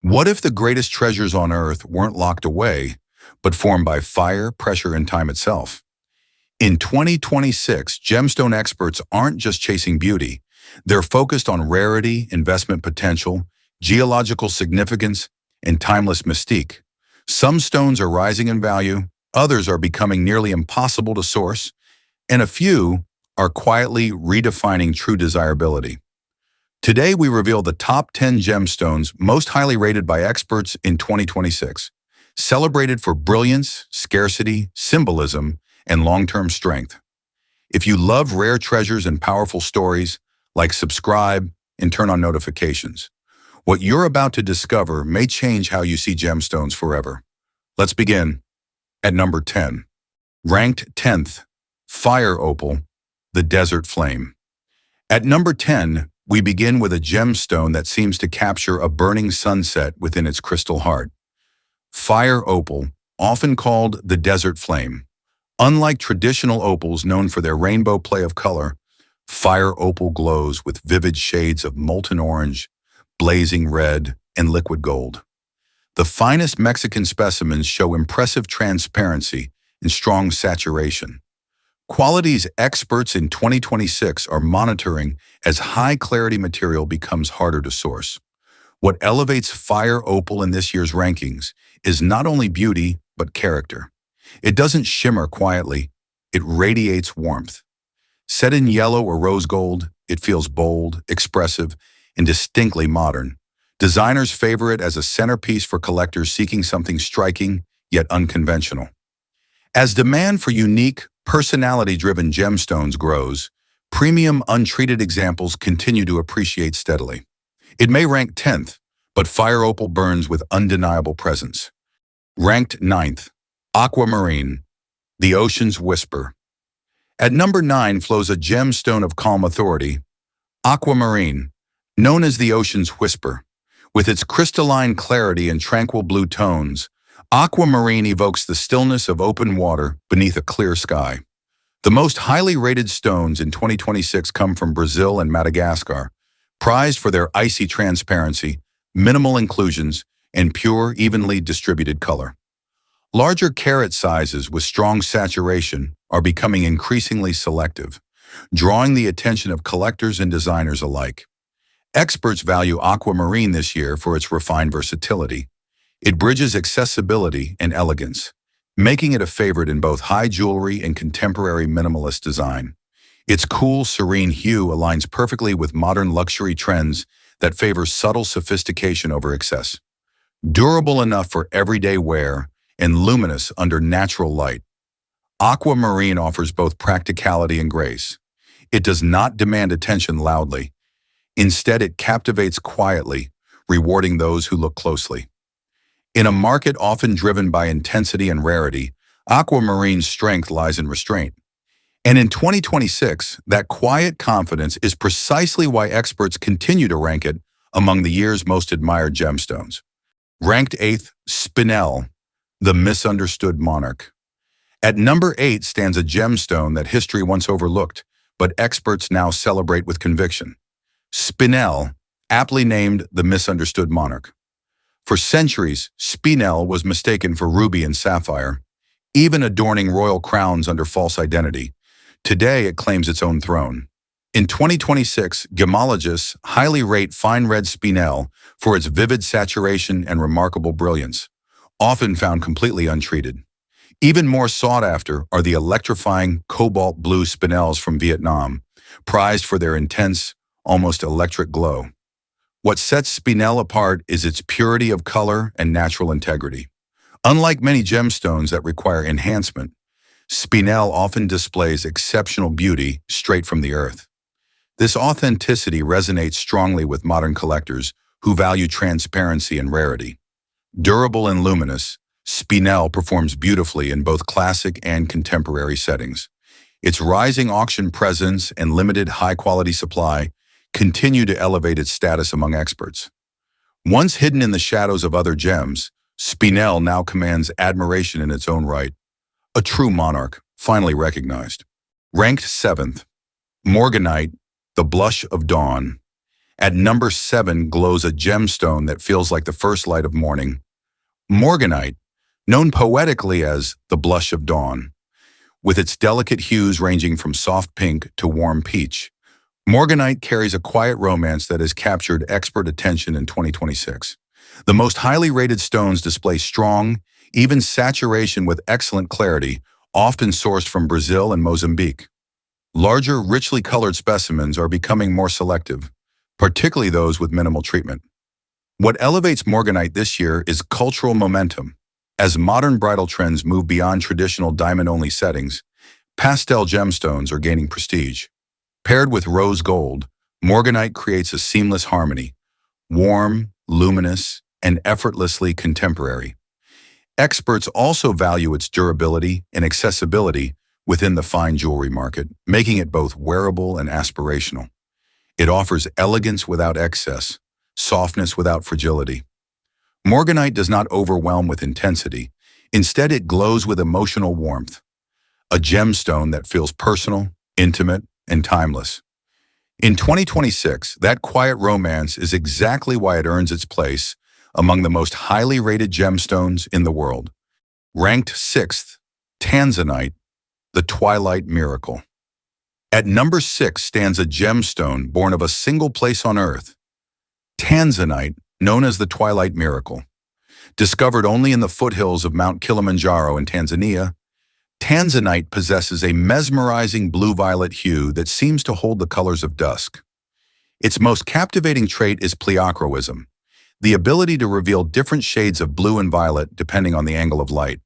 What if the greatest treasures on Earth weren't locked away, but formed by fire, pressure, and time itself? In 2026, gemstone experts aren't just chasing beauty. They're focused on rarity, investment potential, geological significance, and timeless mystique. Some stones are rising in value, others are becoming nearly impossible to source, and a few are quietly redefining true desirability. Today, we reveal the top 10 gemstones most highly rated by experts in 2026, celebrated for brilliance, scarcity, symbolism, and long-term strength. If you love rare treasures and powerful stories, subscribe and turn on notifications. What you're about to discover may change how you see gemstones forever. Let's begin. At number 10. Ranked 10th, Fire Opal, the Desert Flame. At number 10, we begin with a gemstone that seems to capture a burning sunset within its crystal heart. Fire Opal, often called the Desert Flame. Unlike traditional opals known for their rainbow play of color, Fire Opal glows with vivid shades of molten orange, blazing red, and liquid gold. The finest Mexican specimens show impressive transparency and strong saturation. Qualities experts in 2026 are monitoring as high-clarity material becomes harder to source. What elevates Fire Opal in this year's rankings is not only beauty, but character. It doesn't shimmer quietly, it radiates warmth. Set in yellow or rose gold, it feels bold, expressive, and distinctly modern. Designers favor it as a centerpiece for collectors seeking something striking, yet unconventional. As demand for unique, personality-driven gemstones grows, premium untreated examples continue to appreciate steadily. It may rank 10th, but Fire Opal burns with undeniable presence. Ranked 9th, Aquamarine, the Ocean's Whisper. At number 9 flows a gemstone of calm authority, Aquamarine, known as the Ocean's Whisper. With its crystalline clarity and tranquil blue tones, Aquamarine evokes the stillness of open water beneath a clear sky. The most highly rated stones in 2026 come from Brazil and Madagascar, prized for their icy transparency, minimal inclusions, and pure, evenly distributed color. Larger carat sizes with strong saturation are becoming increasingly selective, drawing the attention of collectors and designers alike. Experts value Aquamarine this year for its refined versatility. It bridges accessibility and elegance, making it a favorite in both high jewelry and contemporary minimalist design. Its cool, serene hue aligns perfectly with modern luxury trends that favor subtle sophistication over excess. Durable enough for everyday wear and luminous under natural light, Aquamarine offers both practicality and grace. It does not demand attention loudly. Instead, it captivates quietly, rewarding those who look closely. In a market often driven by intensity and rarity, Aquamarine's strength lies in restraint. And in 2026, that quiet confidence is precisely why experts continue to rank it among the year's most admired gemstones. Ranked 8th, Spinel, the Misunderstood Monarch. At number 8 stands a gemstone that history once overlooked, but experts now celebrate with conviction. Spinel, aptly named the Misunderstood Monarch. For centuries, Spinel was mistaken for ruby and sapphire, even adorning royal crowns under false identity. Today, it claims its own throne. In 2026, gemologists highly rate fine red Spinel for its vivid saturation and remarkable brilliance, often found completely untreated. Even more sought after are the electrifying cobalt blue Spinels from Vietnam, prized for their intense, almost electric glow. What sets Spinel apart is its purity of color and natural integrity. Unlike many gemstones that require enhancement, Spinel often displays exceptional beauty straight from the earth. This authenticity resonates strongly with modern collectors who value transparency and rarity. Durable and luminous, Spinel performs beautifully in both classic and contemporary settings. Its rising auction presence and limited high-quality supply continue to elevate its status among experts. Once hidden in the shadows of other gems, Spinel now commands admiration in its own right. A true monarch, finally recognized. Ranked 7th, Morganite, the Blush of Dawn. At number 7 glows a gemstone that feels like the first light of morning. Morganite, known poetically as the blush of dawn, with its delicate hues ranging from soft pink to warm peach. Morganite carries a quiet romance that has captured expert attention in 2026. The most highly rated stones display strong, even saturation with excellent clarity, often sourced from Brazil and Mozambique. Larger, richly colored specimens are becoming more selective, particularly those with minimal treatment. What elevates Morganite this year is cultural momentum. As modern bridal trends move beyond traditional diamond-only settings, pastel gemstones are gaining prestige. Paired with rose gold, Morganite creates a seamless harmony, warm, luminous, and effortlessly contemporary. Experts also value its durability and accessibility within the fine jewelry market, making it both wearable and aspirational. It offers elegance without excess, softness without fragility. Morganite does not overwhelm with intensity. Instead, it glows with emotional warmth, a gemstone that feels personal, intimate, and timeless. In 2026, that quiet romance is exactly why it earns its place among the most highly rated gemstones in the world. Ranked 6th, Tanzanite, the Twilight Miracle. At number 6 stands a gemstone born of a single place on Earth, Tanzanite, known as the Twilight Miracle. Discovered only in the foothills of Mount Kilimanjaro in Tanzania, Tanzanite possesses a mesmerizing blue-violet hue that seems to hold the colors of dusk. Its most captivating trait is pleochroism, the ability to reveal different shades of blue and violet depending on the angle of light.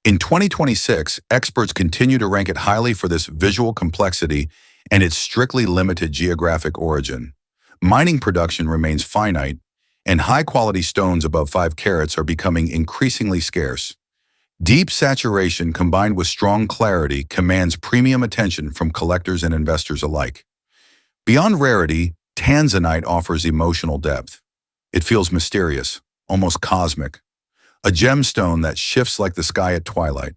In 2026, experts continue to rank it highly for this visual complexity and its strictly limited geographic origin. Mining production remains finite, and high-quality stones above 5 carats are becoming increasingly scarce. Deep saturation combined with strong clarity commands premium attention from collectors and investors alike. Beyond rarity, Tanzanite offers emotional depth. It feels mysterious, almost cosmic, a gemstone that shifts like the sky at twilight.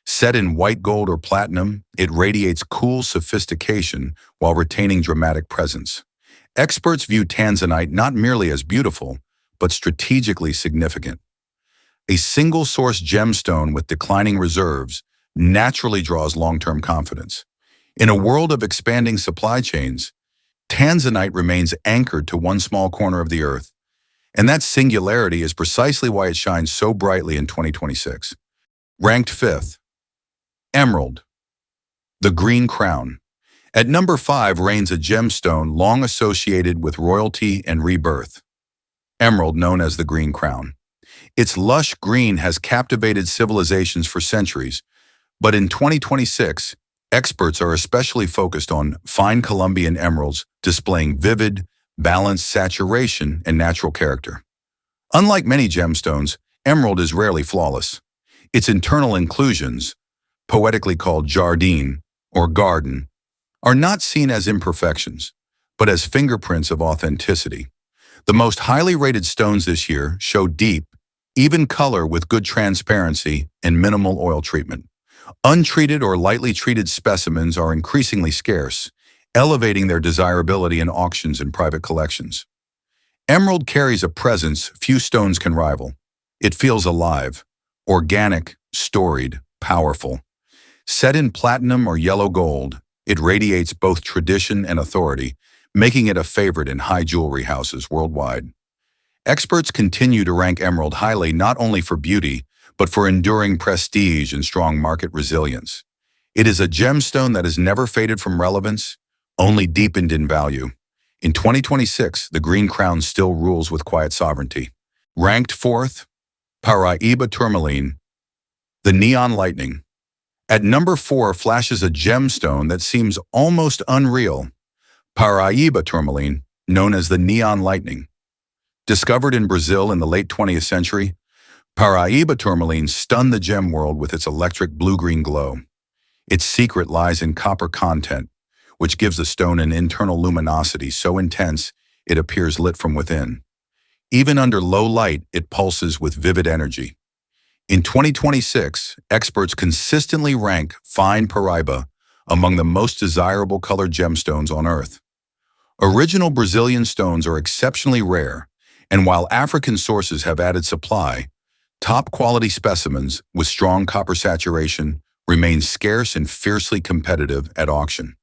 Set in white gold or platinum, it radiates cool sophistication while retaining dramatic presence. Experts view Tanzanite not merely as beautiful, but strategically significant. A single-source gemstone with declining reserves naturally draws long-term confidence. In a world of expanding supply chains, Tanzanite remains anchored to one small corner of the Earth, and that singularity is precisely why it shines so brightly in 2026. Ranked 5th, Emerald, the Green Crown. At number 5 reigns a gemstone long associated with royalty and rebirth. Emerald, known as the Green Crown. Its lush green has captivated civilizations for centuries, but in 2026, experts are especially focused on fine Colombian emeralds displaying vivid, balanced saturation and natural character. Unlike many gemstones, emerald is rarely flawless. Its internal inclusions, poetically called jardine or garden, are not seen as imperfections, but as fingerprints of authenticity. The most highly rated stones this year show deep, even color with good transparency and minimal oil treatment. Untreated or lightly treated specimens are increasingly scarce, elevating their desirability in auctions and private collections. Emerald carries a presence few stones can rival. It feels alive, organic, storied, powerful. Set in platinum or yellow gold, it radiates both tradition and authority, making it a favorite in high jewelry houses worldwide. Experts continue to rank emerald highly not only for beauty, but for enduring prestige and strong market resilience. It is a gemstone that has never faded from relevance, only deepened in value. In 2026, the Green Crown still rules with quiet sovereignty. Ranked 4th, Paraiba Tourmaline, the Neon Lightning. At number 4 flashes a gemstone that seems almost unreal. Paraiba Tourmaline, known as the Neon Lightning. Discovered in Brazil in the late 20th century, Paraiba Tourmaline stunned the gem world with its electric blue-green glow. Its secret lies in copper content, which gives the stone an internal luminosity so intense it appears lit from within. Even under low light, it pulses with vivid energy. In 2026, experts consistently rank fine Paraiba among the most desirable colored gemstones on Earth. Original Brazilian stones are exceptionally rare, and while African sources have added supply, top-quality specimens with strong copper saturation remain scarce and fiercely competitive at auction.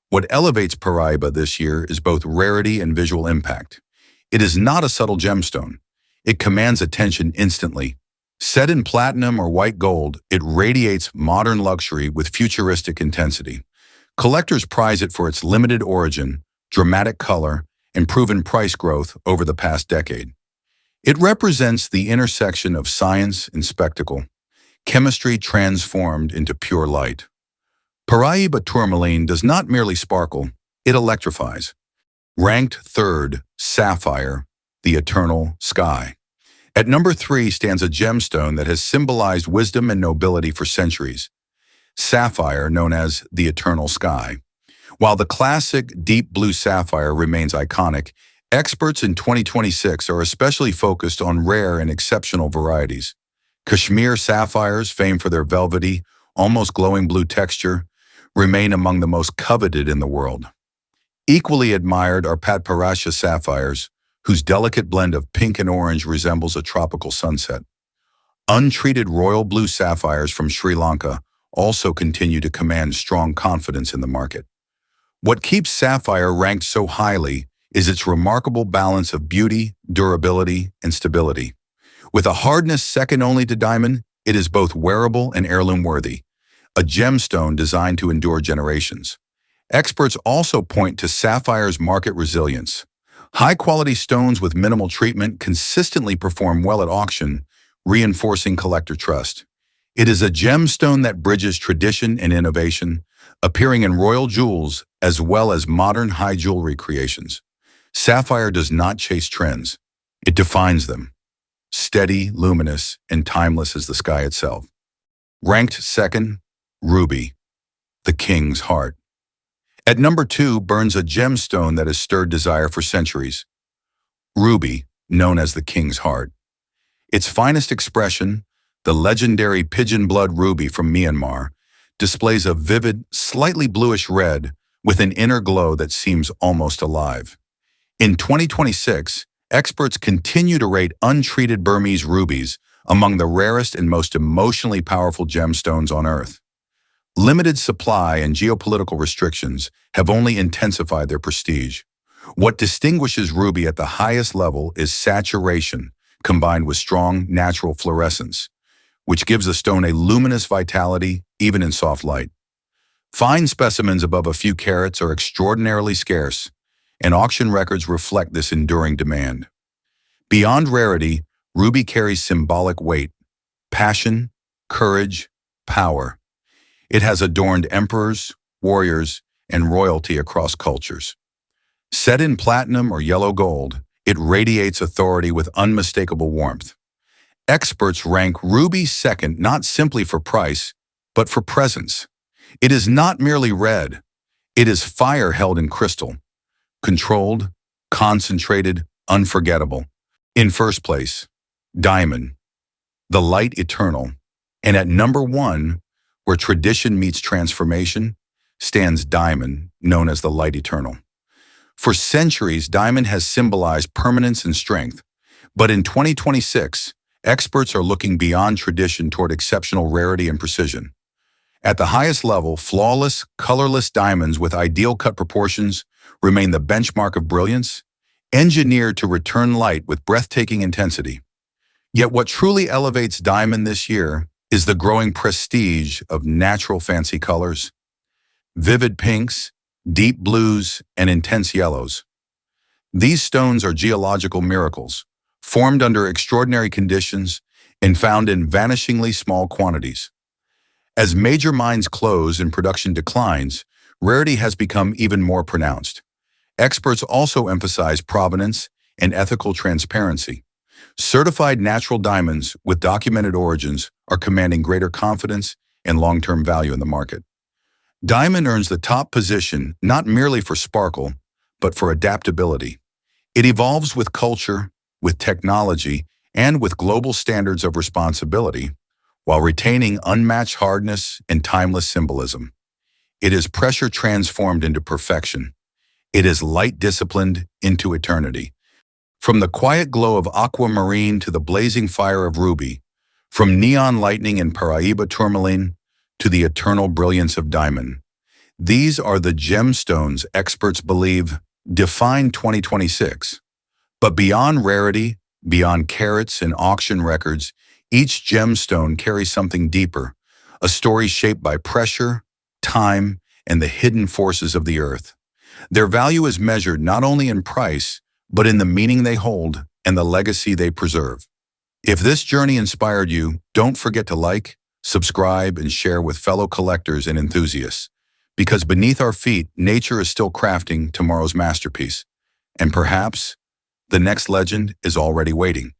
What elevates Paraiba this year is both rarity and visual impact. It is not a subtle gemstone. It commands attention instantly. Set in platinum or white gold, it radiates modern luxury with futuristic intensity. Collectors prize it for its limited origin, dramatic color, and proven price growth over the past decade. It represents the intersection of science and spectacle, chemistry transformed into pure light. Paraiba Tourmaline does not merely sparkle, it electrifies. Ranked third, Sapphire, the eternal sky. At number 3 stands a gemstone that has symbolized wisdom and nobility for centuries. Sapphire, known as the eternal sky. While the classic deep blue sapphire remains iconic, experts in 2026 are especially focused on rare and exceptional varieties. Kashmir sapphires, famed for their velvety, almost glowing blue texture, remain among the most coveted in the world. Equally admired are Paraiba sapphires, whose delicate blend of pink and orange resembles a tropical sunset. Untreated royal blue sapphires from Sri Lanka also continue to command strong confidence in the market. What keeps sapphire ranked so highly is its remarkable balance of beauty, durability, and stability. With a hardness second only to diamond, it is both wearable and heirloom-worthy, a gemstone designed to endure generations. Experts also point to sapphire's market resilience. High-quality stones with minimal treatment consistently perform well at auction, reinforcing collector trust. It is a gemstone that bridges tradition and innovation, appearing in royal jewels as well as modern high jewelry creations. Sapphire does not chase trends. It defines them. Steady, luminous, and timeless as the sky itself. Ranked second, Ruby, the king's heart. At number 2 burns a gemstone that has stirred desire for centuries. Ruby, known as the king's heart. Its finest expression, the legendary pigeon blood ruby from Myanmar, displays a vivid, slightly bluish red with an inner glow that seems almost alive. In 2026, experts continue to rate untreated Burmese rubies among the rarest and most emotionally powerful gemstones on Earth. Limited supply and geopolitical restrictions have only intensified their prestige. What distinguishes ruby at the highest level is saturation, combined with strong natural fluorescence, which gives the stone a luminous vitality even in soft light. Fine specimens above a few carats are extraordinarily scarce, and auction records reflect this enduring demand. Beyond rarity, ruby carries symbolic weight, passion, courage, power. It has adorned emperors, warriors, and royalty across cultures. Set in platinum or yellow gold, it radiates authority with unmistakable warmth. Experts rank ruby second not simply for price, but for presence. It is not merely red. It is fire held in crystal. Controlled, concentrated, unforgettable. In first place, diamond, the light eternal. And at number 1, where tradition meets transformation, stands diamond, known as the light eternal. For centuries, diamond has symbolized permanence and strength. But in 2026, experts are looking beyond tradition toward exceptional rarity and precision. At the highest level, flawless, colorless diamonds with ideal cut proportions remain the benchmark of brilliance, engineered to return light with breathtaking intensity. Yet what truly elevates diamond this year is the growing prestige of natural fancy colors. Vivid pinks, deep blues, and intense yellows. These stones are geological miracles, formed under extraordinary conditions and found in vanishingly small quantities. As major mines close and production declines, rarity has become even more pronounced. Experts also emphasize provenance and ethical transparency. Certified natural diamonds with documented origins are commanding greater confidence and long-term value in the market. Diamond earns the top position not merely for sparkle, but for adaptability. It evolves with culture, with technology, and with global standards of responsibility, while retaining unmatched hardness and timeless symbolism. It is pressure transformed into perfection, It is light disciplined into eternity. From the quiet glow of aquamarine to the blazing fire of ruby, from neon lightning in Paraiba Tourmaline to the eternal brilliance of diamond. These are the gemstones experts believe define 2026. But beyond rarity, beyond carats and auction records, each gemstone carries something deeper, a story shaped by pressure, time, and the hidden forces of the earth. Their value is measured not only in price, but in the meaning they hold and the legacy they preserve. If this journey inspired you, don't forget to like, subscribe, and share with fellow collectors and enthusiasts. Because beneath our feet, nature is still crafting tomorrow's masterpiece. And perhaps the next legend is already waiting.